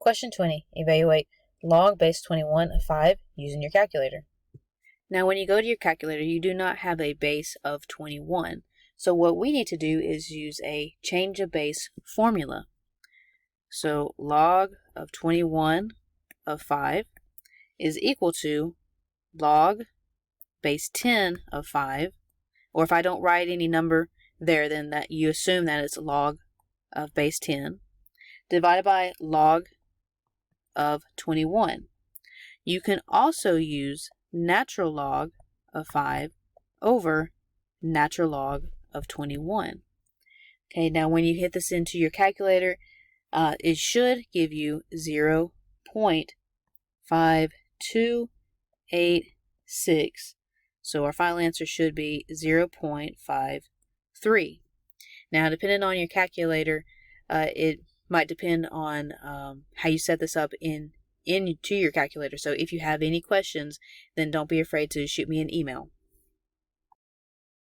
Question 20. Evaluate log base 21 of 5 using your calculator. Now when you go to your calculator, you do not have a base of 21. So what we need to do is use a change of base formula. So log of 21 of 5 is equal to log base 10 of 5, or if I don't write any number there, then that you assume that it's log of base 10, divided by log of 21. You can also use natural log of 5 over natural log of 21. Okay, now when you hit this into your calculator, it should give you 0.5286. So our final answer should be 0.53. Now, depending on your calculator, it might depend on how you set this up into your calculator. So if you have any questions, then don't be afraid to shoot me an email.